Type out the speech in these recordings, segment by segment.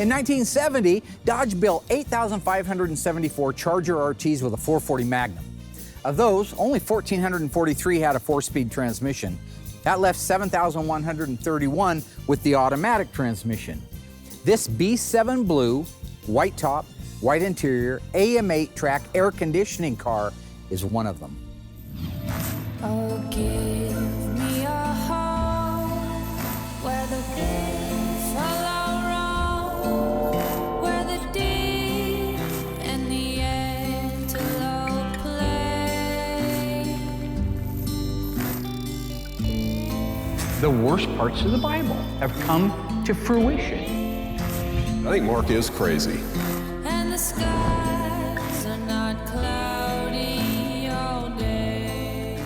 In 1970, Dodge built 8,574 Charger RTs with a 440 Magnum. Of those, only 1,443 had a 4-speed transmission. That left 7,131 with the automatic transmission. This B7 Blue, white top, white interior, AM8 track air conditioning car is one of them. Oh, give me a home where the buffalo roam, where the deer and the antelope play. The worst parts of the Bible have come to fruition. I think Mark is crazy. And the skies are not cloudy all day.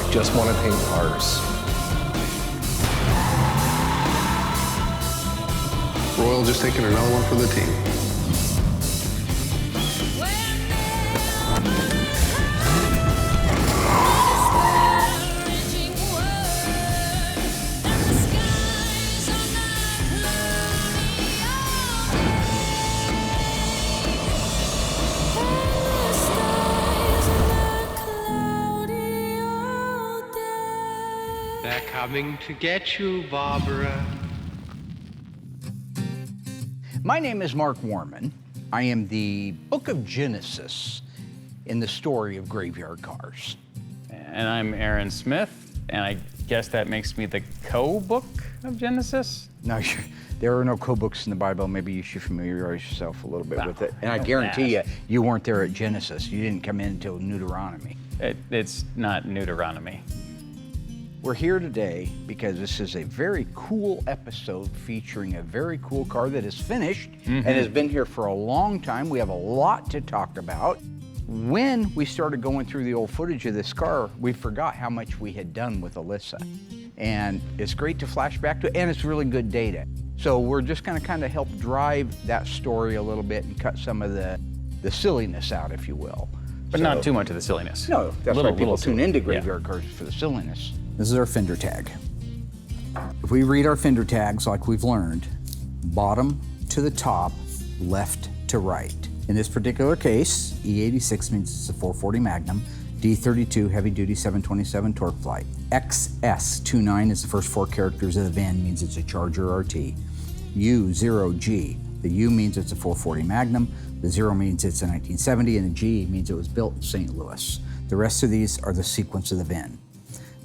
I just want to paint cars. Royal just taking another one for the team. They're coming to get you, Barbara. My name is Mark Warman. I am the Book of Genesis in the story of graveyard cars. And I'm Aaron Smith, and I guess that makes me the co-book of Genesis? No, there are no co-books in the Bible. Maybe you should familiarize yourself a little bit with it. And I guarantee you weren't there at Genesis. You didn't come in until Deuteronomy. It's not Deuteronomy. We're here today because this is a very cool episode featuring a very cool car that is finished and has been here for a long time. We have a lot to talk about. When we started going through the old footage of this car, we forgot how much we had done with Alyssa. And it's great to flash back to it, and it's really good data. So we're just gonna kind of help drive that story a little bit and cut some of the silliness out, if you will. But not too much of the silliness. No, that's why people tune silly. into graveyard cars for the silliness. This is our fender tag. If we read our fender tags like we've learned, bottom to the top, left to right. In this particular case, E86 means it's a 440 Magnum, D32 heavy duty 727 torque flight. XS29 is the first 4 characters of the VIN, means it's a Charger RT. U0G, the U means it's a 440 Magnum, the 0 means it's a 1970, and the G means it was built in St. Louis. The rest of these are the sequence of the VIN.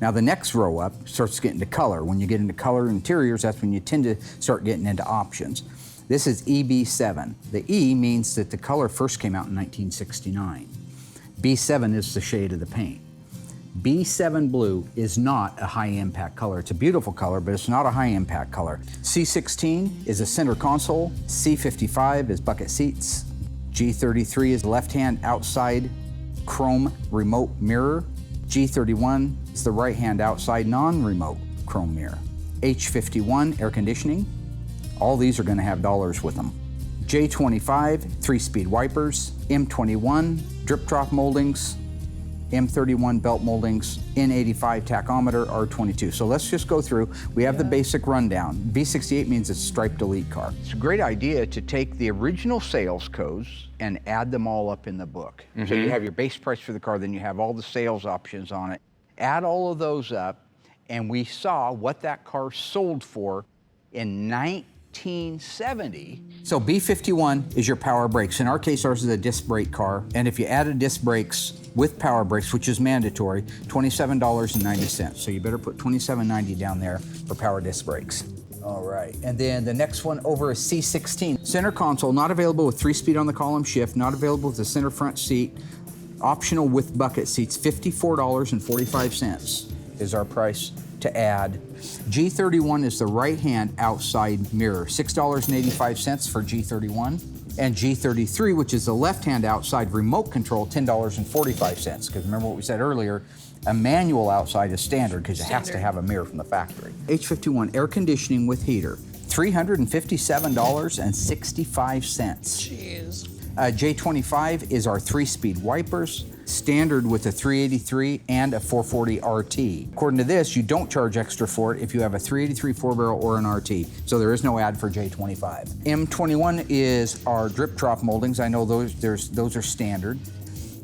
Now the next row up starts getting to color. When you get into color interiors, that's when you tend to start getting into options. This is EB7. The E means that the color first came out in 1969. B7 is the shade of the paint. B7 Blue is not a high impact color. It's a beautiful color, but it's not a high impact color. C16 is a center console. C55 is bucket seats. G33 is left-hand outside chrome remote mirror. G31 is the right-hand outside non-remote chrome mirror. H51, air conditioning. All these are gonna have dollars with them. J25, 3-speed wipers. M21, drip trough moldings. M31 belt moldings, N85 tachometer, R22. So let's just go through. We have the basic rundown. B68 means it's a striped elite car. It's a great idea to take the original sales codes and add them all up in the book. So you have your base price for the car, then you have all the sales options on it. Add all of those up, and we saw what that car sold for in 1970. So B51 is your power brakes. In our case, ours is a disc brake car. And if you added disc brakes with power brakes, which is mandatory, $27.90. So you better put $27.90 down there for power disc brakes. All right, and then the next one over is C16. Center console, not available with 3-speed on the column shift, not available with the center front seat, optional with bucket seats, $54.45 is our price to add. G31 is the right-hand outside mirror, $6.85 for G31. And G33, which is the left-hand outside remote control, $10.45. Because remember what we said earlier, a manual outside is standard because it has to have a mirror from the factory. H51, air conditioning with heater, $357.65. Jeez. J25 is our 3-speed wipers. standard with a 383 and a 440 RT. According to this, you don't charge extra for it if you have a 383 4-barrel or an RT, so there is no add for J25. M21 is our drip trough moldings. I know those are standard.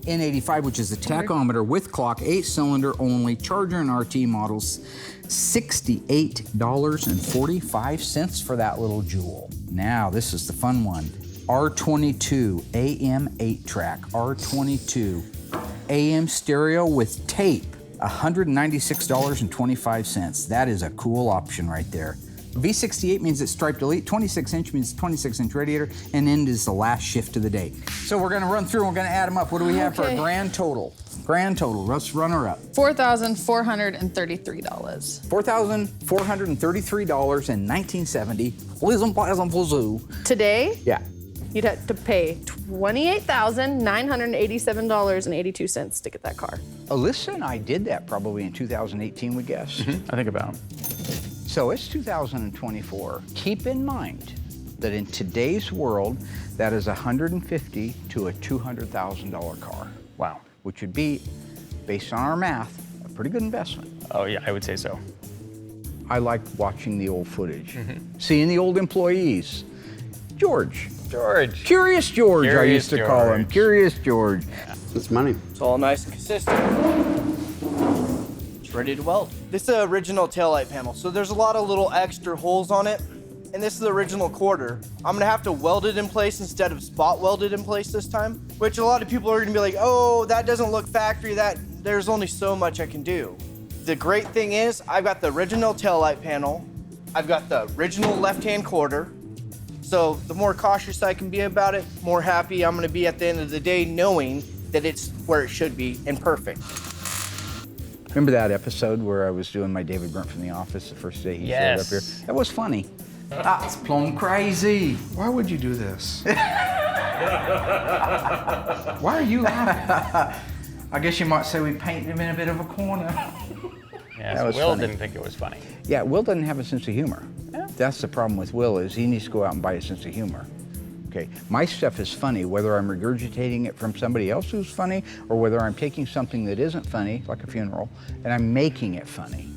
N85, which is a tachometer with clock, 8-cylinder only, charger and RT models, $68.45 for that little jewel. Now, this is the fun one. R22 AM 8-track, R22 AM stereo with tape, $196.25. That is a cool option right there. V68 means it's striped elite, 26-inch means 26-inch radiator, and end is the last shift of the day. So we're gonna run through and we're gonna add them up. What do we have for a grand total? Grand total, let's run her up. $4,433. $4,433 in 1970. Today, Yeah. you'd have to pay $28,987.82 to get that car. Alyssa and I did that probably in 2018, we guess. I think about. So it's 2024. Keep in mind that in today's world, that is $150,000 to a $200,000 car. Wow. Which would be, based on our math, a pretty good investment. Oh yeah, I would say so. I like watching the old footage, seeing the old employees. George. Curious George, I used to call him. Curious George. It's money. It's all nice and consistent. It's ready to weld. This is the original taillight panel, so there's a lot of little extra holes on it, and this is the original quarter. I'm gonna have to weld it in place instead of spot weld it in place this time, which a lot of people are gonna be like, oh, that doesn't look factory, there's only so much I can do. The great thing is, I've got the original taillight panel, I've got the original left-hand quarter, so the more cautious I can be about it, more happy I'm gonna be at the end of the day knowing that it's where it should be and perfect. Remember that episode where I was doing my David Brent from The Office the first day he showed up here? That was funny. That's plumb crazy. Why would you do this? Why are you laughing? I guess you might say we painted him in a bit of a corner. Yeah, That so was Will funny. didn't think it was funny. Yeah, Will doesn't have a sense of humor. Yeah. That's the problem with Will, is he needs to go out and buy a sense of humor. Okay, my stuff is funny, whether I'm regurgitating it from somebody else who's funny, or whether I'm taking something that isn't funny, like a funeral, and I'm making it funny.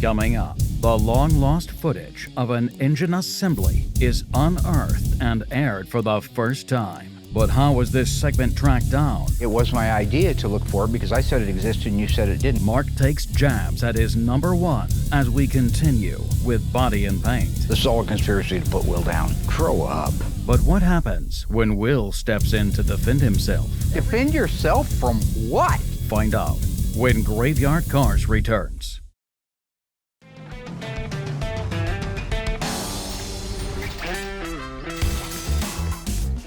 Coming up, the long-lost footage of an engine assembly is unearthed and aired for the first time. But how was this segment tracked down? It was my idea to look for it because I said it existed and you said it didn't. Mark takes jabs at his number one as we continue with Body and Paint. This is all a conspiracy to put Will down. Grow up. But what happens when Will steps in to defend himself? Defend yourself from what? Find out when Graveyard Carz returns.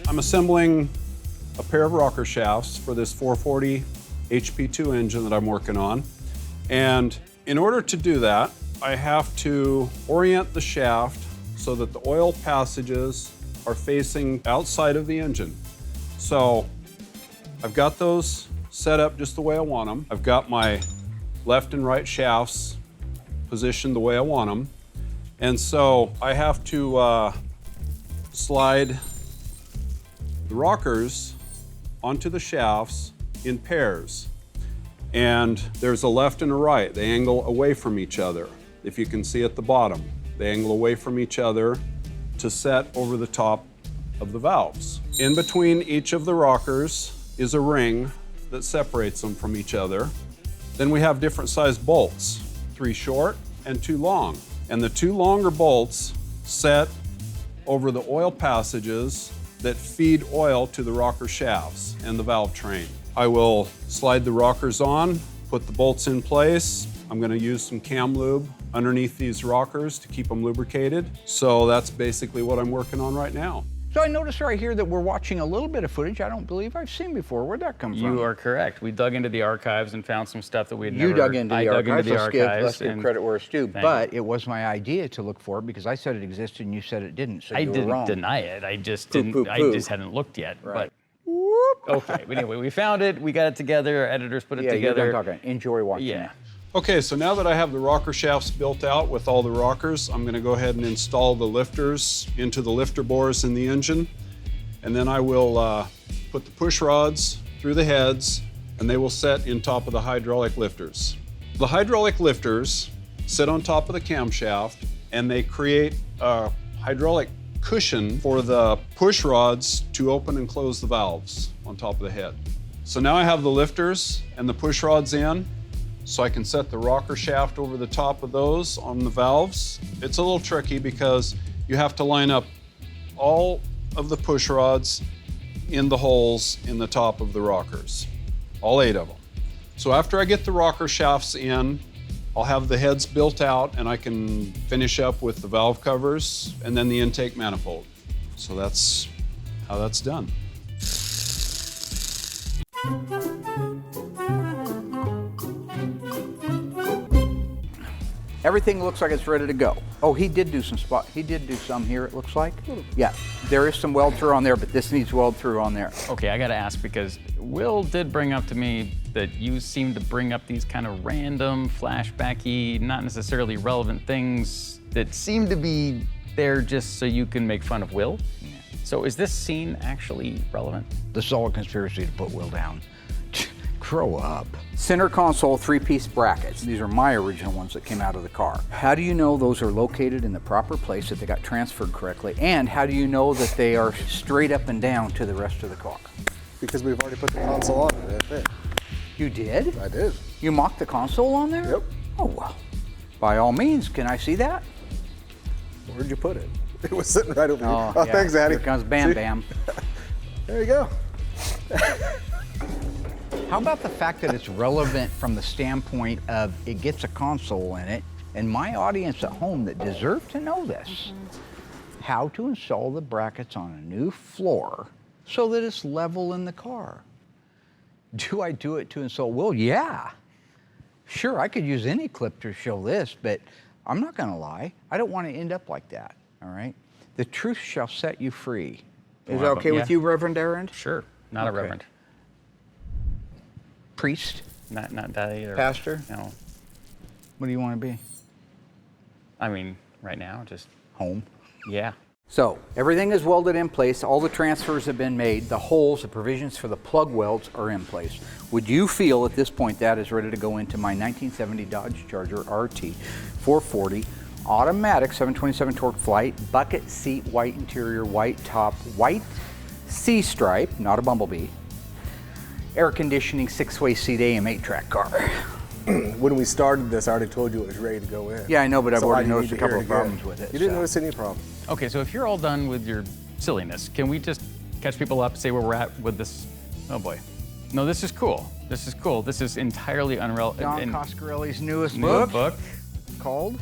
I'm assembling a pair of rocker shafts for this 440 HP2 engine that I'm working on. And in order to do that, I have to orient the shaft so that the oil passages are facing outside of the engine. So I've got those set up just the way I want them. I've got my left and right shafts positioned the way I want them. And so I have to slide the rockers onto the shafts in pairs. And there's a left and a right. They angle away from each other. If you can see at the bottom, they angle away from each other to set over the top of the valves. In between each of the rockers is a ring that separates them from each other. Then we have different sized bolts, 3 short and 2 long. And the 2 longer bolts set over the oil passages that feed oil to the rocker shafts and the valve train. I will slide the rockers on, put the bolts in place. I'm gonna use some cam lube underneath these rockers to keep them lubricated. So that's basically what I'm working on right now. So I noticed right here that we're watching a little bit of footage I don't believe I've seen before. Where'd that come from? You are correct. We dug into the archives and found some stuff that we had You never... dug into the archives. Let's give and credit where it's due. thank But it was my idea to look for it because I said it existed and you said it didn't. So I you were didn't wrong. deny it. I just Poo, didn't. poo, I poo. just hadn't looked yet. Right. But okay. But anyway, we found it. We got it together. Our editors put it Yeah, together. you're done talking. Enjoy watching. Yeah. Okay, so now that I have the rocker shafts built out with all the rockers, I'm gonna go ahead and install the lifters into the lifter bores in the engine. And then I will put the push rods through the heads, and they will set in top of the hydraulic lifters. The hydraulic lifters sit on top of the camshaft, and they create a hydraulic cushion for the push rods to open and close the valves on top of the head. So now I have the lifters and the push rods in, so I can set the rocker shaft over the top of those on the valves. It's a little tricky because you have to line up all of the push rods in the holes in the top of the rockers, all 8 of them. So after I get the rocker shafts in, I'll have the heads built out and I can finish up with the valve covers and then the intake manifold. So that's how that's done. Everything looks like it's ready to go. Oh, he did do some here, it looks like. Yeah, there is some weld through on there, but this needs weld through on there. Okay, I gotta ask because Will did bring up to me that you seem to bring up these kind of random, flashbacky, not necessarily relevant things that seem to be there just so you can make fun of Will. Yeah. So is this scene actually relevant? This is all a conspiracy to put Will down. Grow up. Center console 3-piece brackets. These are my original ones that came out of the car. How do you know those are located in the proper place, that they got transferred correctly? And how do you know that they are straight up and down to the rest of the car? Because we've already put the console on it, that's it. You did? I did. You mocked the console on there? Yep. Oh, well. By all means, can I see that? Where'd you put it? It was sitting right over here. Oh, Oh, yeah. thanks, Addy. Here comes Bam See? Bam. There you go. How about the fact that it's relevant from the standpoint of it gets a console in it, and my audience at home that deserve to know this, how to install the brackets on a new floor so that it's level in the car. Do I do it to install? Well, yeah. Sure, I could use any clip to show this, but I'm not gonna lie. I don't want to end up like that, all right? The truth shall set you free. Is that okay with you, Reverend Aaron? Sure, not a reverend. Priest? Not that either. Pastor? No. What do you want to be? I mean, right now, just home. Yeah. So everything is welded in place. All the transfers have been made. The holes, the provisions for the plug welds are in place. Would you feel at this point that is ready to go into my 1970 Dodge Charger RT 440 automatic 727 torque flight, bucket seat, white interior, white top, white C-stripe, not a Bumblebee, air conditioning, 6-way seat AM 8-track car. When we started this, I already told you it was ready to go in. Yeah, I know, but I've So already why do you noticed a need to couple hear of it again? problems with it. You didn't so. notice any problem. Okay, so if you're all done with your silliness, can we just catch people up, say where we're at with this? Oh boy. No, this is cool. This is cool. This is entirely unreal. Don Coscarelli's newest new book called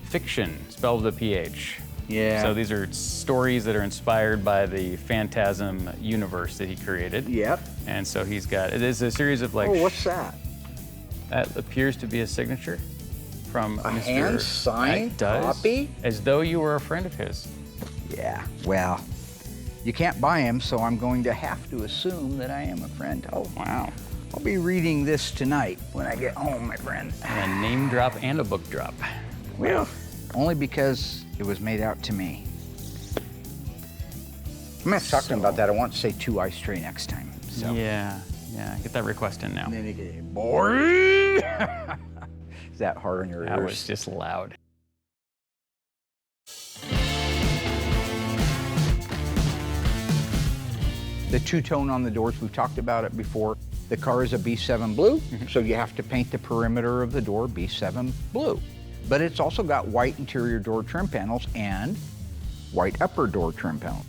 Fiction, spelled with a PH. Yeah. So these are stories that are inspired by the Phantasm universe that he created. Yep. And so he's got, it is a series of like. Oh, what's that? That appears to be a signature from A Mr. hand-signed It does, copy? as though you were a friend of his. Yeah, well, you can't buy him, so I'm going to have to assume that I am a friend. Oh, Wow. I'll be reading this tonight when I get home, my friend. And a name drop and a book drop. Well, only because it was made out to me. I'm gonna have to talk to him about that. I want to say 2 ice tray next time. So. Yeah, get that request in now. And then he get boy. Is that hard on your ears? That was just loud. The two-tone on the doors, we've talked about it before. The car is a B7 blue, so you have to paint the perimeter of the door B7 blue. But it's also got white interior door trim panels and white upper door trim panels.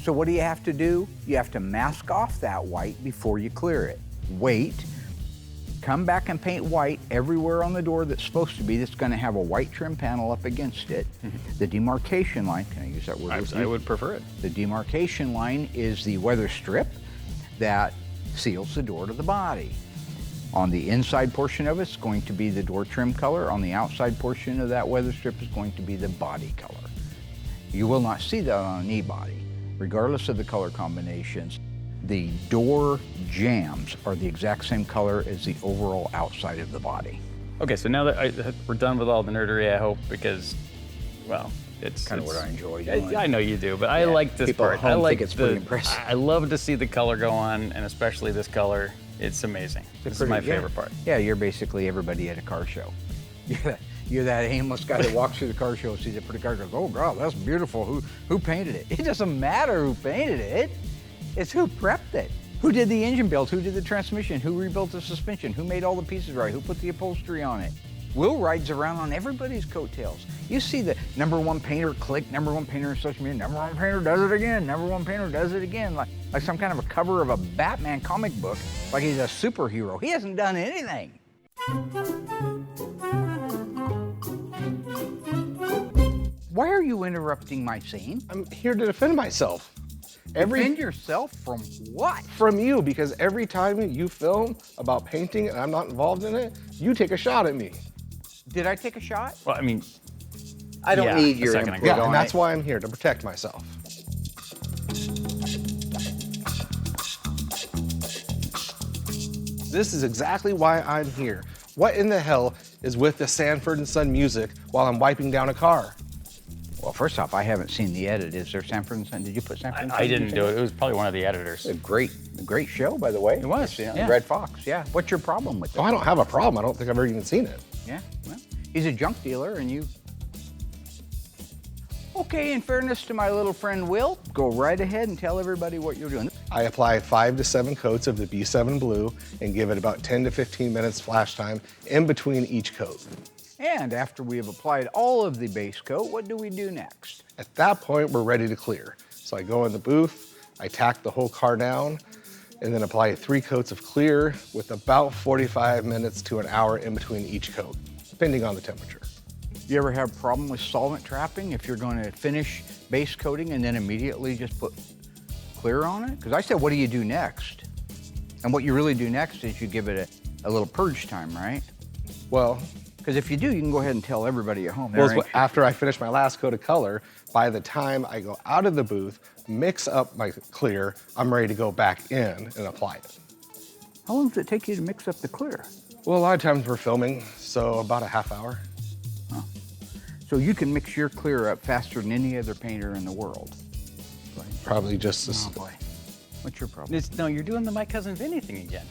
So what do you have to do? You have to mask off that white before you clear it. Wait, come back and paint white everywhere on the door that's supposed to be, that's gonna have a white trim panel up against it. The demarcation line, can I use that word with you? I would prefer it. The demarcation line is the weather strip that seals the door to the body. On the inside portion of it's going to be the door trim color. On the outside portion of that weather strip is going to be the body color. You will not see that on an e-body. Regardless of the color combinations, the door jambs are the exact same color as the overall outside of the body. Okay, so now that we're done with all the nerdery, I hope, because, well, It's Kind of what I enjoy I, doing. I know you do, but I like this People at part. home I like think it's pretty impressive. I love to see the color go on, and especially this color. It's amazing. This is my favorite part. Yeah, you're basically everybody at a car show. You're that aimless guy that walks through the car show, sees a pretty car, goes, oh God, that's beautiful. Who painted it? It doesn't matter who painted it. It's who prepped it. Who did the engine build? Who did the transmission? Who rebuilt the suspension? Who made all the pieces right? Who put the upholstery on it? Will rides around on everybody's coattails. You see the #1 painter click, #1 painter in social media, #1 painter does it again, #1 painter does it again, like some kind of a cover of a Batman comic book, like he's a superhero. He hasn't done anything. Why are you interrupting my scene? I'm here to defend myself. Defend yourself from what? From you, because every time you film about painting and I'm not involved in it, you take a shot at me. Did I take a shot? Well, I mean, I don't yeah, need a your second input ago. Yeah, on and that's it. why I'm here, to protect myself. This is exactly why I'm here. What in the hell is with the Sanford & Son music while I'm wiping down a car? Well, first off, I haven't seen the edit. Is there Sanford & Son? Did you put Sanford & Son? I didn't do it. It was probably one of the editors. A great show, by the way. It was, yeah. Red Fox, yeah. What's your problem with it? Oh, I don't have a problem. I don't think I've ever even seen it. Yeah, well, he's a junk dealer and you... Okay, in fairness to my little friend Will, go right ahead and tell everybody what you're doing. I apply 5 to 7 coats of the B7 Blue and give it about 10 to 15 minutes flash time in between each coat. And after we have applied all of the base coat, what do we do next? At that point, we're ready to clear. So I go in the booth, I tack the whole car down, and then apply 3 coats of clear with about 45 minutes to an hour in between each coat, depending on the temperature. You ever have a problem with solvent trapping if you're going to finish base coating and then immediately just put clear on it? Because I said, what do you do next? And what you really do next is you give it a little purge time, right? Well, because if you do, you can go ahead and tell everybody at home. after I finish my last coat of color, by the time I go out of the booth, mix up my clear, I'm ready to go back in and apply it. How long does it take you to mix up the clear? Well, a lot of times we're filming, so about a half hour. Huh. So you can mix your clear up faster than any other painter in the world. Probably just as... Oh boy. What's your problem? No, you're doing the My Cousin Vinny thing again.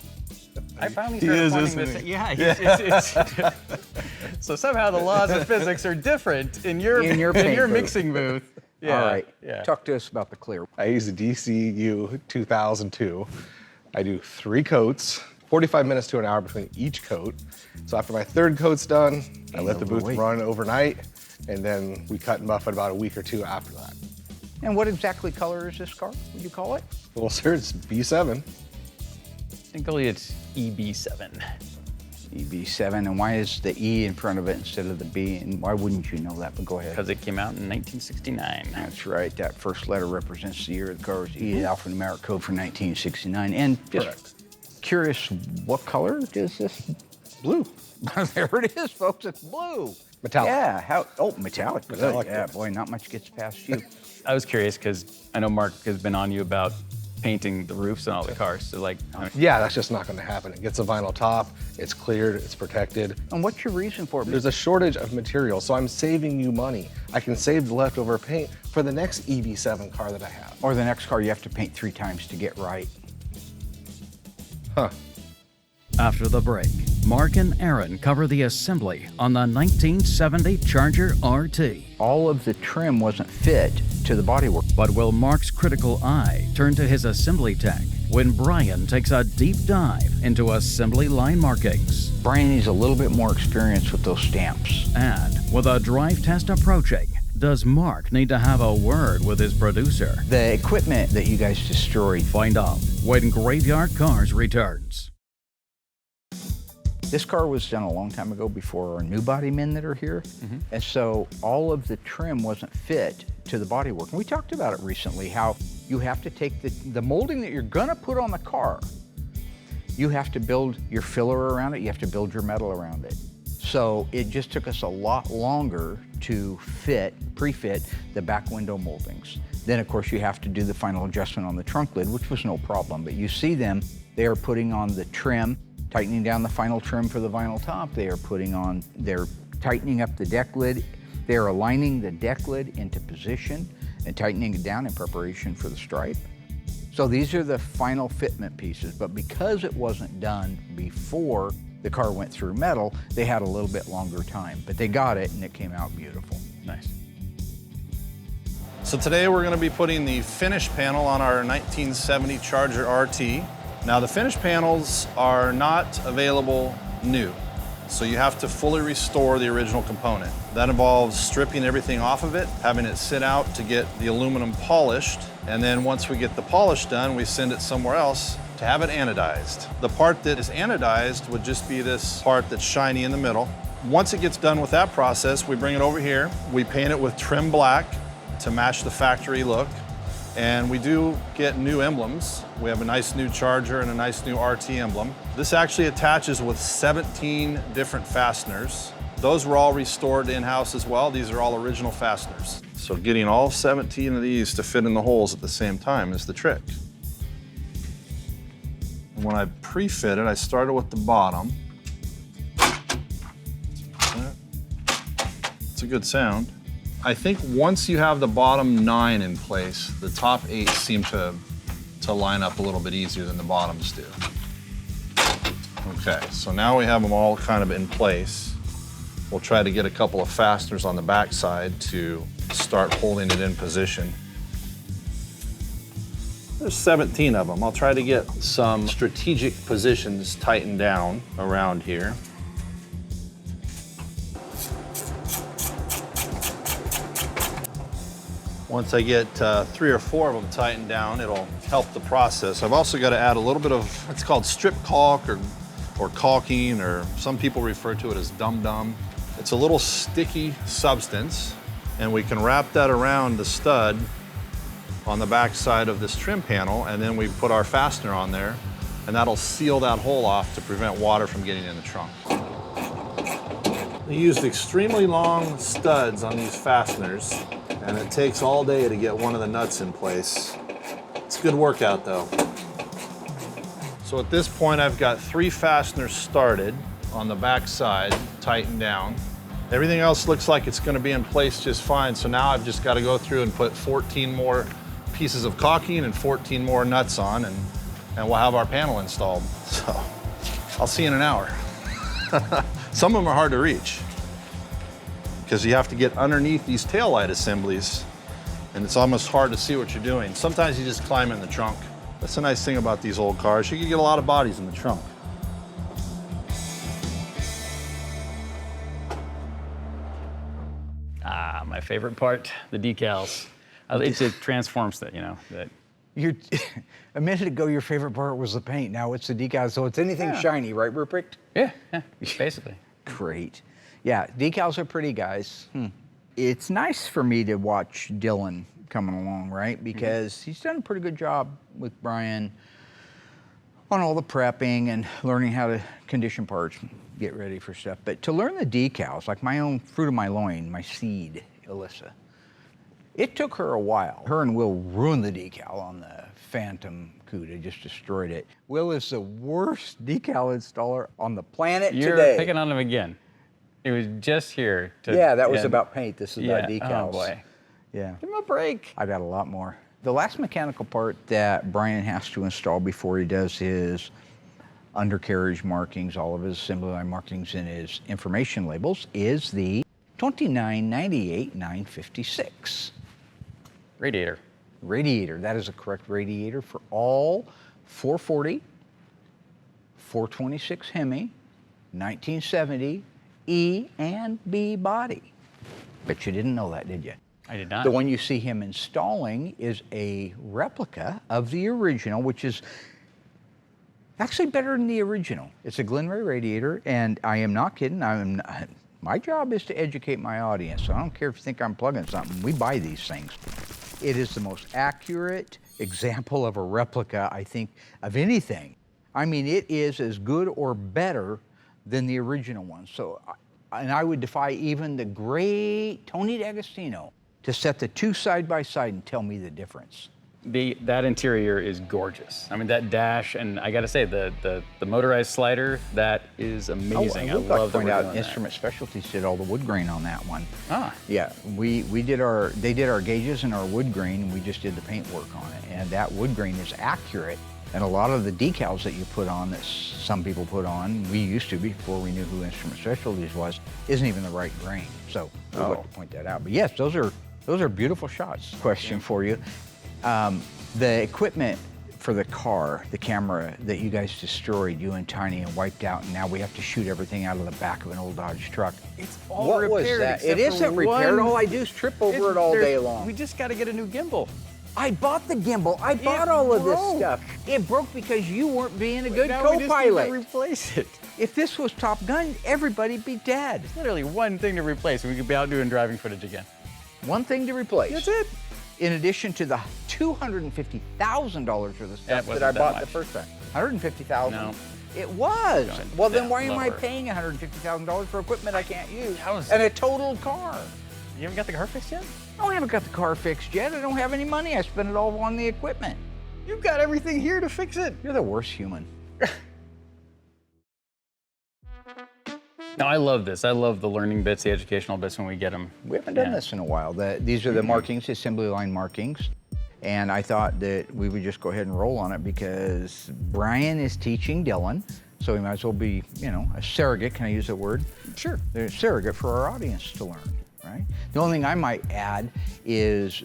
I finally He started is, pointing isn't this. he? Yeah, it's so somehow the laws of physics are different in your paint booth. mixing booth. Yeah. All right. Yeah. Talk to us about the clear. I use a DCU 2002. I do 3 coats, 45 minutes to an hour between each coat. So after my 3rd coat's done, I let the booth run overnight, and then we cut and buff it about a week or 2 after that. And what exactly color is this car, would you call it? Well, sir, it's B7. Technically, it's EB7. EB7, and why is the E in front of it instead of the B? And why wouldn't you know that? But go ahead. Because it came out in 1969. That's right. That first letter represents the year of the car's E, alphanumeric code for 1969. And just curious, what color is this? Blue. There it is, folks. It's blue. Metallic. Yeah. Metallic. Good. Metallic. Yeah, boy, not much gets past you. I was curious because I know Mark has been on you about painting the roofs on all the cars. So like, Yeah, that's just not going to happen. It gets a vinyl top, it's cleared, it's protected. And what's your reason for it? There's a shortage of material, so I'm saving you money. I can save the leftover paint for the next EB7 car that I have. Or the next car you have to paint 3 times to get right. Huh. After the break, Mark and Aaron cover the assembly on the 1970 Charger RT. All of the trim wasn't fit to the bodywork. But will Mark's critical eye turn to his assembly tech when Brian takes a deep dive into assembly line markings? Brian needs a little bit more experience with those stamps. And with a drive test approaching, does Mark need to have a word with his producer? The equipment that you guys destroyed. Find out when Graveyard Cars returns. This car was done a long time ago before our new body men that are here. And so all of the trim wasn't fit to the bodywork. And we talked about it recently, how you have to take the molding that you're gonna put on the car, you have to build your filler around it, you have to build your metal around it. So it just took us a lot longer to pre-fit the back window moldings. Then of course you have to do the final adjustment on the trunk lid, which was no problem. But you see them, they are putting on the trim, tightening down the final trim for the vinyl top. They're tightening up the deck lid. They are aligning the deck lid into position and tightening it down in preparation for the stripe. So these are the final fitment pieces, but because it wasn't done before the car went through metal, they had a little bit longer time, but they got it and it came out beautiful. Nice. So today we're going to be putting the finish panel on our 1970 Charger RT. Now the finish panels are not available new, so you have to fully restore the original component. That involves stripping everything off of it, having it sit out to get the aluminum polished, and then once we get the polish done, we send it somewhere else to have it anodized. The part that is anodized would just be this part that's shiny in the middle. Once it gets done with that process, we bring it over here, we paint it with trim black to match the factory look, and we do get new emblems. We have a nice new Charger and a nice new RT emblem. This actually attaches with 17 different fasteners. Those were all restored in-house as well. These are all original fasteners. So getting all 17 of these to fit in the holes at the same time is the trick. And when I pre-fit it, I started with the bottom. It's a good sound. I think once you have the bottom 9 in place, the top 8 seem to line up a little bit easier than the bottoms do. Okay, so now we have them all kind of in place. We'll try to get a couple of fasteners on the back side to start holding it in position. There's 17 of them. I'll try to get some strategic positions tightened down around here. Once I get 3 or 4 of them tightened down, it'll help the process. I've also got to add a little bit of what's called strip caulk or caulking, or some people refer to it as dum-dum. It's a little sticky substance, and we can wrap that around the stud on the back side of this trim panel, and then we put our fastener on there, and that'll seal that hole off to prevent water from getting in the trunk. We used extremely long studs on these fasteners, and it takes all day to get one of the nuts in place. It's a good workout though. So at this point, I've got 3 fasteners started on the back side, tightened down. Everything else looks like it's gonna be in place just fine, so now I've just gotta go through and put 14 more pieces of caulking and 14 more nuts on, and we'll have our panel installed. So I'll see you in an hour. Some of them are hard to reach because you have to get underneath these taillight assemblies, and it's almost hard to see what you're doing. Sometimes you just climb in the trunk. That's the nice thing about these old cars. You can get a lot of bodies in the trunk. Ah, my favorite part, the decals. It transforms that, that. A minute ago, your favorite part was the paint. Now it's the decals, so it's anything shiny, right, Rupert? Yeah, basically. Great. Yeah, decals are pretty, guys. It's nice for me to watch Dylan coming along, right? Because he's done a pretty good job with Brian on all the prepping and learning how to condition parts, get ready for stuff. But to learn the decals, like my own fruit of my loin, my seed, Alyssa, it took her a while. Her and Will ruined the decal on the Phantom Cuda, just destroyed it. Will is the worst decal installer on the planet today. You're picking on him again. It was just here. Yeah, that was about paint. This is about decals. Oh boy. Yeah. Give him a break. I got a lot more. The last mechanical part that Brian has to install before he does his undercarriage markings, all of his assembly line markings, and his information labels is the 2998-956. Radiator. Radiator. That is a correct radiator for all 440, 426 Hemi, 1970 E and B body. Bet you didn't know that, did you? I did not. The one you see him installing is a replica of the original, which is actually better than the original. It's a Glenray radiator, and I am not kidding. My job is to educate my audience, so I don't care if you think I'm plugging something. We buy these things. It is the most accurate example of a replica, I think, of anything. I mean, it is as good or better than the original one. So, and I would defy even the great Tony D'Agostino to set the two side by side and tell me the difference. That interior is gorgeous. I mean, that dash, and I gotta say, the motorized slider, that is amazing. I would like to point out that. Instrument Specialties did all the wood grain on that one. Ah. Yeah, they did our gauges and our wood grain, and we just did the paint work on it. And that wood grain is accurate. And a lot of the decals that you put on, that some people put on, we used to before we knew who Instrument Specialties was, isn't even the right grain. So I'd like to point that out. But yes, those are beautiful shots. Question for you. The equipment for the car, the camera that you guys destroyed, you and Tiny, and wiped out, and now we have to shoot everything out of the back of an old Dodge truck. It's all What repaired. was that? except It isn't for repaired. one- All I do is trip over it all day long. We just got to get a new gimbal. I bought the gimbal. I bought all of this stuff. It broke because you weren't being a good co-pilot. Replace it. If this was Top Gun, everybody's be dead. It's literally one thing to replace, and we could be out doing driving footage again. One thing to replace. That's it. In addition to the $250,000 for the stuff wasn't that I that bought much. the first time. $150,000. No. It was. Well, then why am I lower. paying $150,000 for equipment I can't use? That was- And a totaled car. You haven't got the car fixed yet? No, I haven't got the car fixed yet. I don't have any money. I spent it all on the equipment. You've got everything here to fix it. You're the worst human. No, I love this. I love the learning bits, the educational bits when we get them. We haven't done this in a while. These are the markings, the assembly line markings. And I thought that we would just go ahead and roll on it because Brian is teaching Dylan, so he might as well be, a surrogate. Can I use that word? Sure. They're a surrogate for our audience to learn, right? The only thing I might add is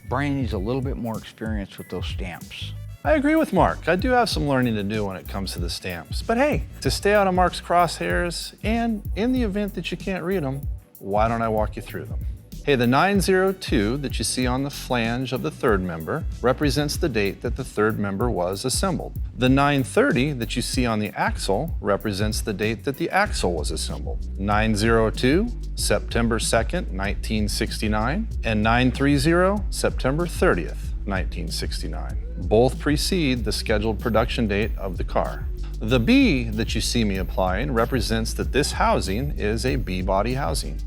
Brian needs a little bit more experience with those stamps. I agree with Mark. I do have some learning to do when it comes to the stamps. But hey, to stay out of Mark's crosshairs, and in the event that you can't read them, why don't I walk you through them? Hey, the 902 that you see on the flange of the third member represents the date that the third member was assembled. The 930 that you see on the axle represents the date that the axle was assembled. 902, September 2nd, 1969, and 930, September 30th, 1969. Both precede the scheduled production date of the car. The B that you see me applying represents that this housing is a B-body housing.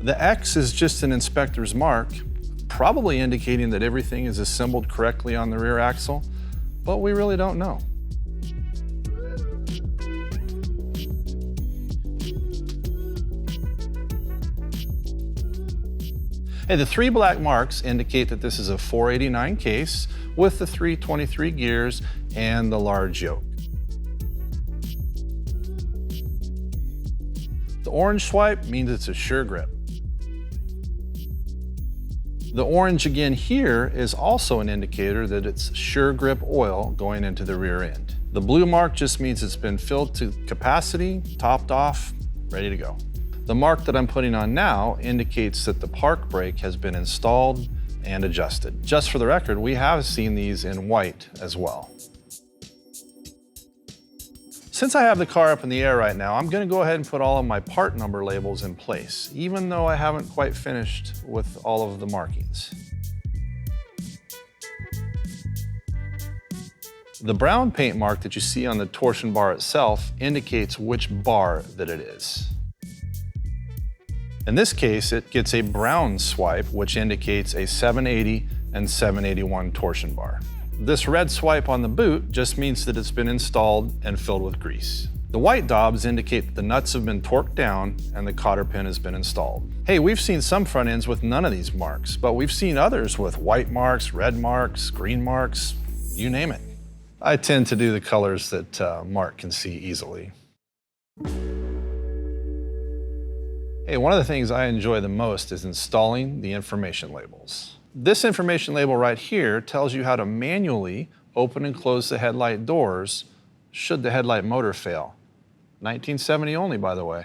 The X is just an inspector's mark, probably indicating that everything is assembled correctly on the rear axle, but we really don't know. Hey, the three black marks indicate that this is a 489 case with the 323 gears and the large yoke. The orange swipe means it's a sure grip. The orange again here is also an indicator that it's sure grip oil going into the rear end. The blue mark just means it's been filled to capacity, topped off, ready to go. The mark that I'm putting on now indicates that the park brake has been installed and adjusted. Just for the record, we have seen these in white as well. Since I have the car up in the air right now, I'm gonna go ahead and put all of my part number labels in place, even though I haven't quite finished with all of the markings. The brown paint mark that you see on the torsion bar itself indicates which bar that it is. In this case, it gets a brown swipe, which indicates a 780 and 781 torsion bar. This red swipe on the boot just means that it's been installed and filled with grease. The white daubs indicate that the nuts have been torqued down and the cotter pin has been installed. Hey, we've seen some front ends with none of these marks, but we've seen others with white marks, red marks, green marks, you name it. I tend to do the colors that Mark can see easily. Hey, one of the things I enjoy the most is installing the information labels. This information label right here tells you how to manually open and close the headlight doors should the headlight motor fail. 1970 only, by the way.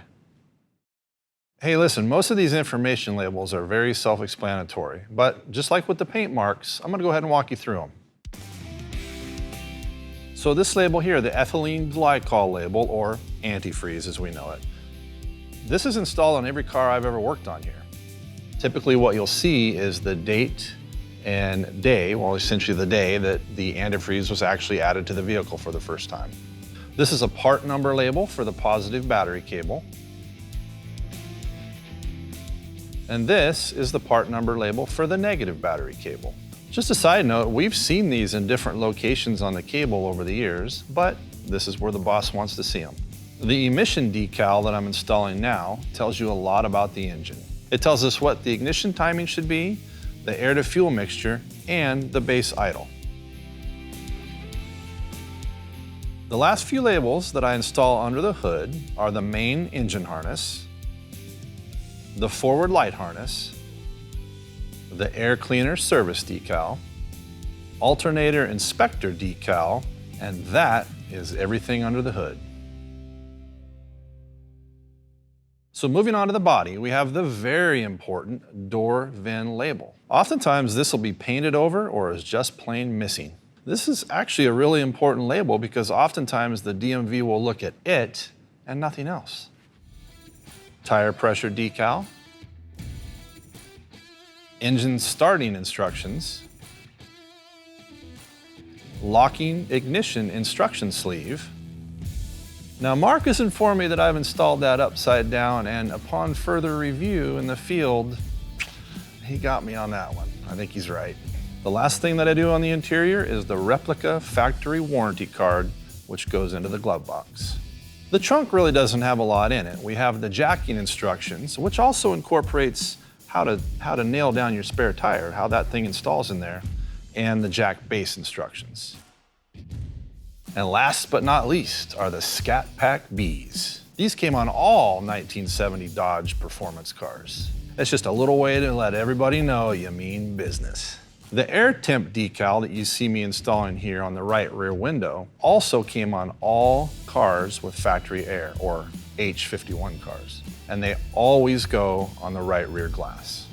Hey, listen, most of these information labels are very self-explanatory, but just like with the paint marks, I'm gonna go ahead and walk you through them. So this label here, the ethylene glycol label, or antifreeze as we know it, this is installed on every car I've ever worked on here. Typically what you'll see is the date and day, well essentially the day that the antifreeze was actually added to the vehicle for the first time. This is a part number label for the positive battery cable. And this is the part number label for the negative battery cable. Just a side note, we've seen these in different locations on the cable over the years, but this is where the boss wants to see them. The emission decal that I'm installing now tells you a lot about the engine. It tells us what the ignition timing should be, the air to fuel mixture, and the base idle. The last few labels that I install under the hood are the main engine harness, the forward light harness, the air cleaner service decal, alternator inspector decal, and that is everything under the hood. So moving on to the body, we have the very important door VIN label. Oftentimes this will be painted over or is just plain missing. This is actually a really important label because oftentimes the DMV will look at it and nothing else. Tire pressure decal, engine starting instructions, locking ignition instruction sleeve. Now Mark has informed me that I've installed that upside down, and upon further review in the field, he got me on that one. I think he's right. The last thing that I do on the interior is the replica factory warranty card, which goes into the glove box. The trunk really doesn't have a lot in it. We have the jacking instructions, which also incorporates how to nail down your spare tire, how that thing installs in there, and the jack base instructions. And last but not least are the Scat Pack Bs. These came on all 1970 Dodge performance cars. It's just a little way to let everybody know you mean business. The air temp decal that you see me installing here on the right rear window also came on all cars with factory air, or H51 cars. And they always go on the right rear glass.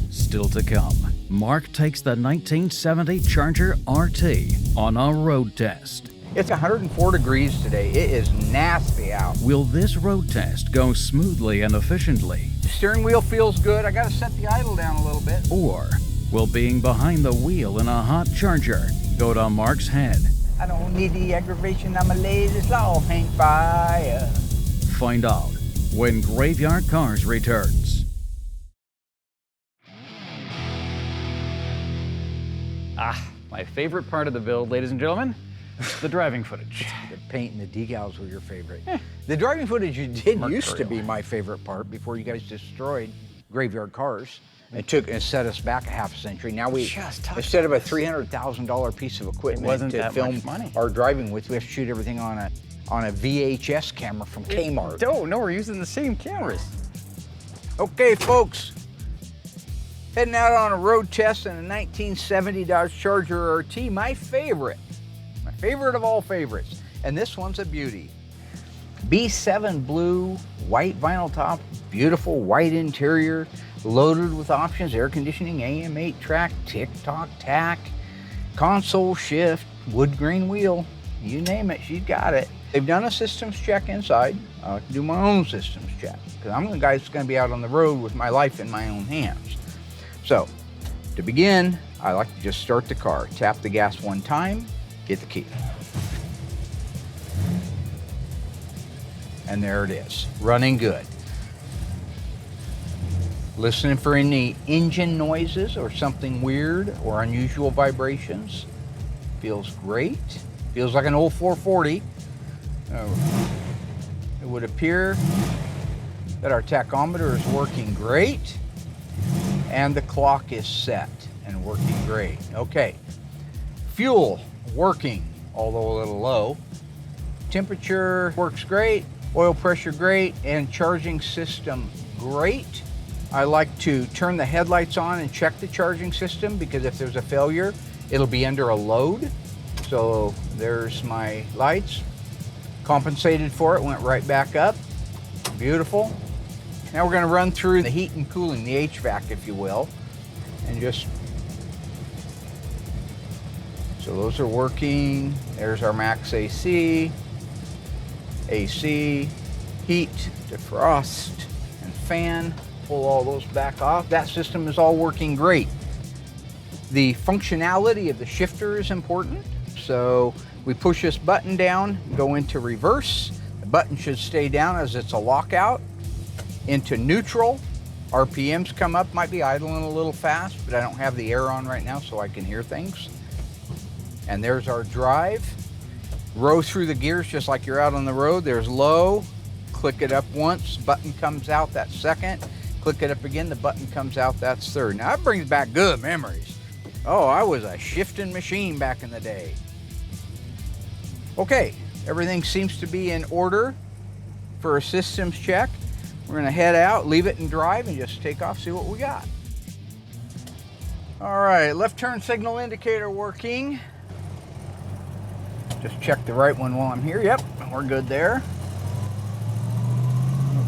Still to come, Mark takes the 1970 Charger RT on a road test. It's 104 degrees today. It is nasty out. Will this road test go smoothly and efficiently? The steering wheel feels good. I gotta set the idle down a little bit. Or will being behind the wheel in a hot Charger go to Mark's head? I don't need the aggravation. I'm a lazy slow paint fire. Find out when Graveyard Carz returns. My favorite part of the build, ladies and gentlemen, the driving footage. The paint and the decals were your favorite. The driving footage used to be my favorite part before you guys destroyed Graveyard Carz and set us back a half a century. Now we, instead of a $300,000 piece of equipment to film our driving with, we have to shoot everything on a VHS camera from Kmart. No, we're using the same cameras. Okay, folks. Heading out on a road test in a 1970 Dodge Charger RT, my favorite of all favorites. And this one's a beauty. B7 blue, white vinyl top, beautiful white interior, loaded with options, air conditioning, AM 8-track, tick-tock tack, console shift, wood grain wheel, you name it, she's got it. They've done a systems check inside. I like to do my own systems check because I'm the guy that's going to be out on the road with my life in my own hands. So, to begin, I like to just start the car. Tap the gas one time, hit the key. And there it is, running good. Listening for any engine noises or something weird or unusual vibrations. Feels great. Feels like an old 440. It would appear that our tachometer is working great. And the clock is set and working great. Okay, fuel working, although a little low. Temperature works great, oil pressure great, and charging system great. I like to turn the headlights on and check the charging system because if there's a failure, it'll be under a load. So there's my lights. Compensated for it, went right back up. Beautiful. Now we're going to run through the heat and cooling, the HVAC, if you will, and just, so those are working. There's our max AC, heat, defrost, and fan. Pull all those back off. That system is all working great. The functionality of the shifter is important. So We push this button down, go into reverse. The button should stay down as it's a lockout. Into neutral. RPMs come up, might be idling a little fast, but I don't have the air on right now so I can hear things. And there's our drive. Row through the gears just like you're out on the road. There's low, click it up once, button comes out, that's second. Click it up again, the button comes out, that's third. Now that brings back good memories. Oh, I was a shifting machine back in the day. Okay, everything seems to be in order for a systems check. We're gonna head out, leave it in drive, and just take off, see what we got. All right, left turn signal indicator working. Just check the right one while I'm here. Yep, we're good there.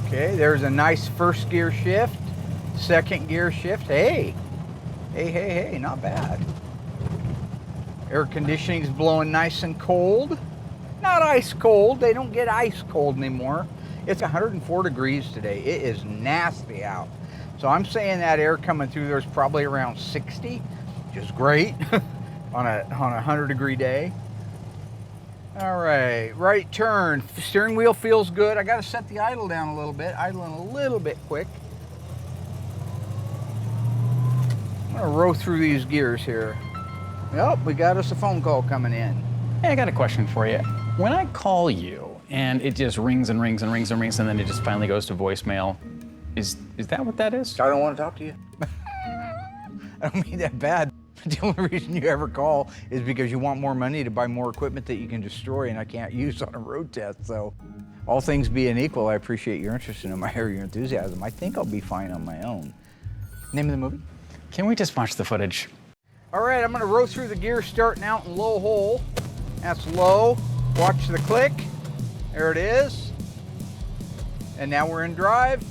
Okay, there's a nice first gear shift, second gear shift. Hey, not bad. Air conditioning's blowing nice and cold. Not ice cold, they don't get ice cold anymore. It's 104 degrees today. It is nasty out. So I'm saying that air coming through there's probably around 60, which is great on a 100-degree day. All right, right turn. Steering wheel feels good. I got to set the idle down a little bit. Idling a little bit quick. I'm gonna row through these gears here. Yep, we got us a phone call coming in. Hey, I got a question for you. When I call you and it just rings and rings and rings and rings and then it just finally goes to voicemail, is that what that is? I don't want to talk to you. I don't mean that bad. The only reason you ever call is because you want more money to buy more equipment that you can destroy and I can't use on a road test. So all things being equal, I appreciate your interest and admire your enthusiasm. I think I'll be fine on my own. Name of the movie? Can we just watch the footage? All right, I'm gonna row through the gears starting out in low hole. That's low. Watch the click. There it is. And now we're in drive.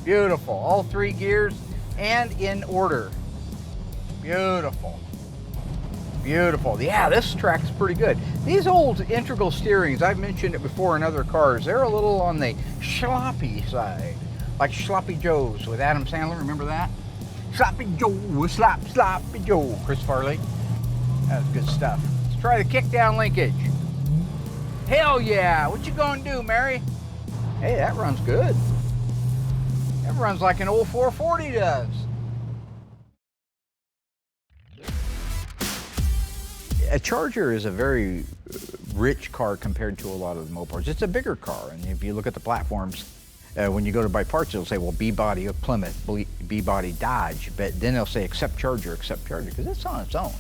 Beautiful. All three gears and in order. Beautiful. Beautiful. Yeah, this track's pretty good. These old integral steerings, I've mentioned it before in other cars, they're a little on the sloppy side. Like Sloppy Joe's with Adam Sandler, remember that? Sloppy Joe, sloppy Joe. Chris Farley. That's good stuff. Let's try the kick down linkage. Hell yeah, what you gonna do, Mary? Hey, that runs good. That runs like an old 440 does. A Charger is a very rich car compared to a lot of the Mopars. It's a bigger car, and if you look at the platforms, when you go to buy parts, it'll say, well, B-body of Plymouth, B-body Dodge, but then they'll say, except Charger, because it's on its own.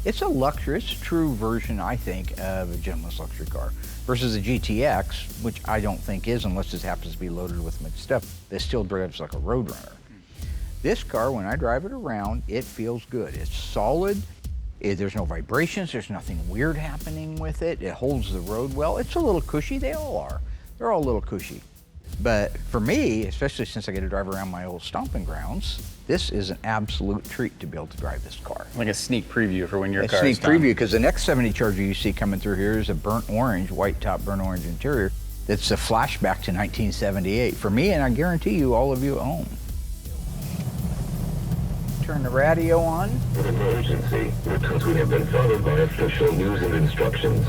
It's a luxury, it's a true version, I think, of a gentleman's luxury car versus a GTX, which I don't think is, unless it happens to be loaded with much stuff, that still drives like a Roadrunner. This car, when I drive it around, it feels good. It's solid. There's no vibrations. There's nothing weird happening with it. It holds the road well. It's a little cushy. They all are. They're all a little cushy. But for me, especially since I get to drive around my old stomping grounds, this is an absolute treat to be able to drive this car. Like a sneak preview for when your car is done. A sneak preview, because the next 70 Charger you see coming through here is a burnt orange, white top, burnt orange interior. That's a flashback to 1978 for me, and I guarantee you, all of you at home. Turn the radio on. An emergency. Because we have been followed by official news and instructions.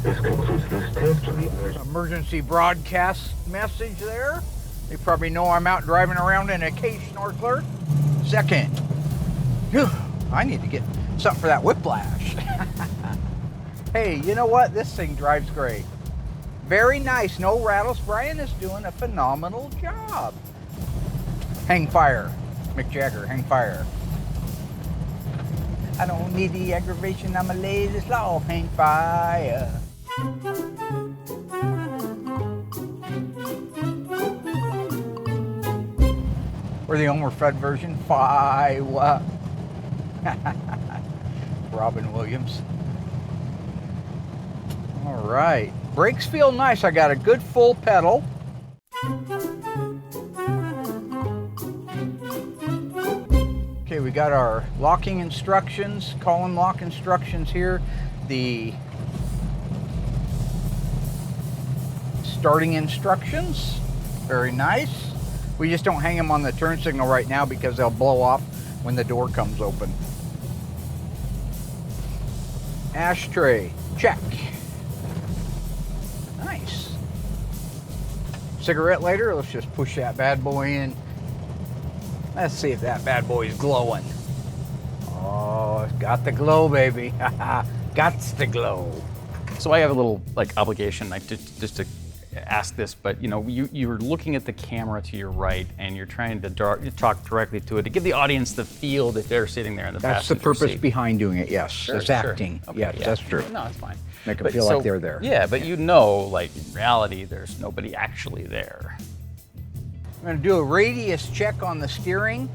This concludes this test of the emergency broadcast message there. You probably know I'm out driving around in a case snorkeler. Second. Whew, I need to get something for that whiplash. Hey, you know what? This thing drives great. Very nice, no rattles. Brian is doing a phenomenal job. Hang fire. Mick Jagger, hang fire. I don't need the aggravation, I'm a lazy slow, hang fire. Or the Elmer Fudd version, fire. Robin Williams. All right, brakes feel nice. I got a good full pedal. Okay, we got our locking instructions, column lock instructions here. The starting instructions, very nice. We just don't hang them on the turn signal right now because they'll blow off when the door comes open. Ashtray, check. cigarette later. Let's just push that bad boy in. Let's see if that bad boy's glowing. Oh, it's got the glow, baby. Gots to glow. So I have a little like obligation, like just to ask this, but you know, you're looking at the camera to your right, and you're trying to talk directly to it to give the audience the feel that they're sitting there in the That's the passenger purpose seat. behind doing it. Yes, Sure, it's sure. acting. Okay, Yes, yeah. that's true. No, it's fine. Make them But feel like they're there. Yeah, but you know, like in reality, there's nobody actually there. I'm going to do a radius check on the steering.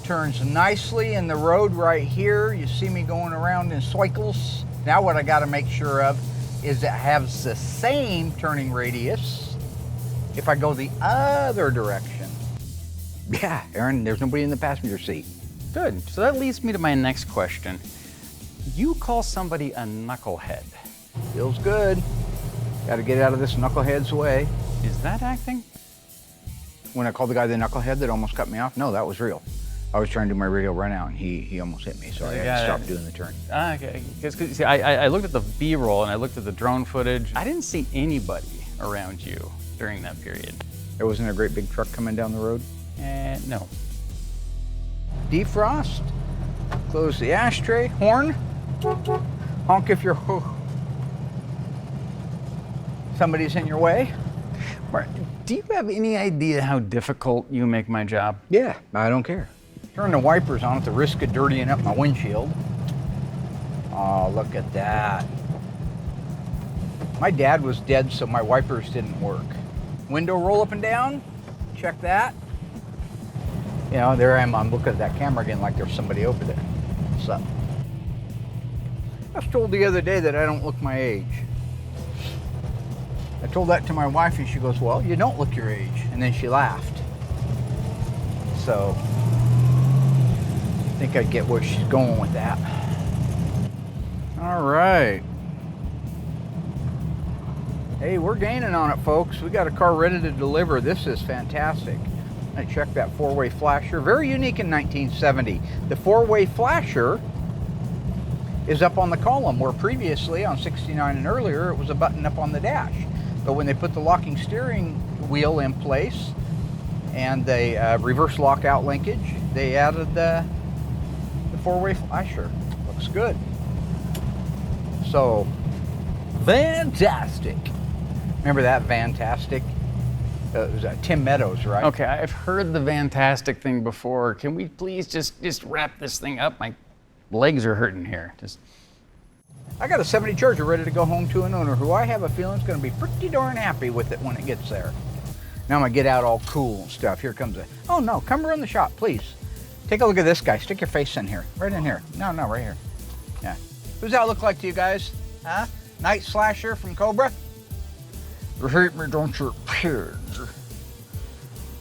Turns nicely in the road right here. You see me going around in cycles. Now what I got to make sure of is it has the same turning radius if I go the other direction. Yeah, Aaron, there's nobody in the passenger seat. Good. So that leads me to my next question. You call somebody a knucklehead. Feels good. Got to get out of this knucklehead's way. Is that acting? When I called the guy the knucklehead that almost cut me off, no, that was real. I was trying to do my radio run out and he almost hit me, so I had to stop doing the turn. Okay, because I looked at the B-roll and I looked at the drone footage. I didn't see anybody around you during that period. There wasn't a great big truck coming down the road? No. Defrost, close the ashtray, horn, honk if you're somebody's in your way. Do you have any idea how difficult you make my job? Yeah, I don't care. Turn the wipers on at the risk of dirtying up my windshield. Oh, look at that. My dad was dead, so my wipers didn't work. Window roll up and down, check that. You know, there I am, I'm looking at that camera again like there's somebody over there. What's up? I was told the other day that I don't look my age. I told that to my wife and she goes, well, you don't look your age. And then she laughed. So, I think I get where she's going with that. All right. Hey, we're gaining on it, folks. We got a car ready to deliver. This is fantastic. I checked that four-way flasher. Very unique in 1970. The four-way flasher is up on the column, where previously on 69 and earlier, it was a button up on the dash. But when they put the locking steering wheel in place and the reverse lockout linkage, they added the four-way flasher. Looks good. So, fantastic. Remember that, fantastic? It was Tim Meadows, right? Okay, I've heard the fantastic thing before. Can we please just wrap this thing up? My legs are hurting here. I got a 70 Charger ready to go home to an owner who I have a feeling is going to be pretty darn happy with it when it gets there. Now I'm going to get out all cool and stuff. Here comes a, oh no, come around the shop, please. Take a look at this guy. Stick your face in here. Right in here. No, right here. Yeah. Who's that look like to you guys? Huh? Night Slasher from Cobra? You hate me, don't you, pig?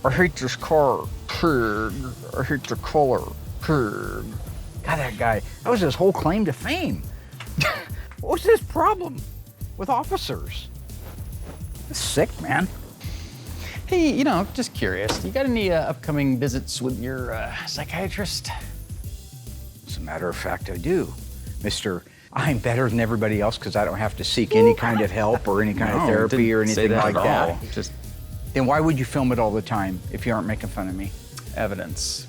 I hate this car, pig. I hate the color, pig. God, that guy, that was his whole claim to fame. What was his problem with officers? It's sick, man. Hey, you know, just curious. You got any upcoming visits with your psychiatrist? As a matter of fact, I do. Mr. I'm better than everybody else because I don't have to seek any kind of help or any kind of therapy or anything like that. Just then why would you film it all the time if you aren't making fun of me? Evidence.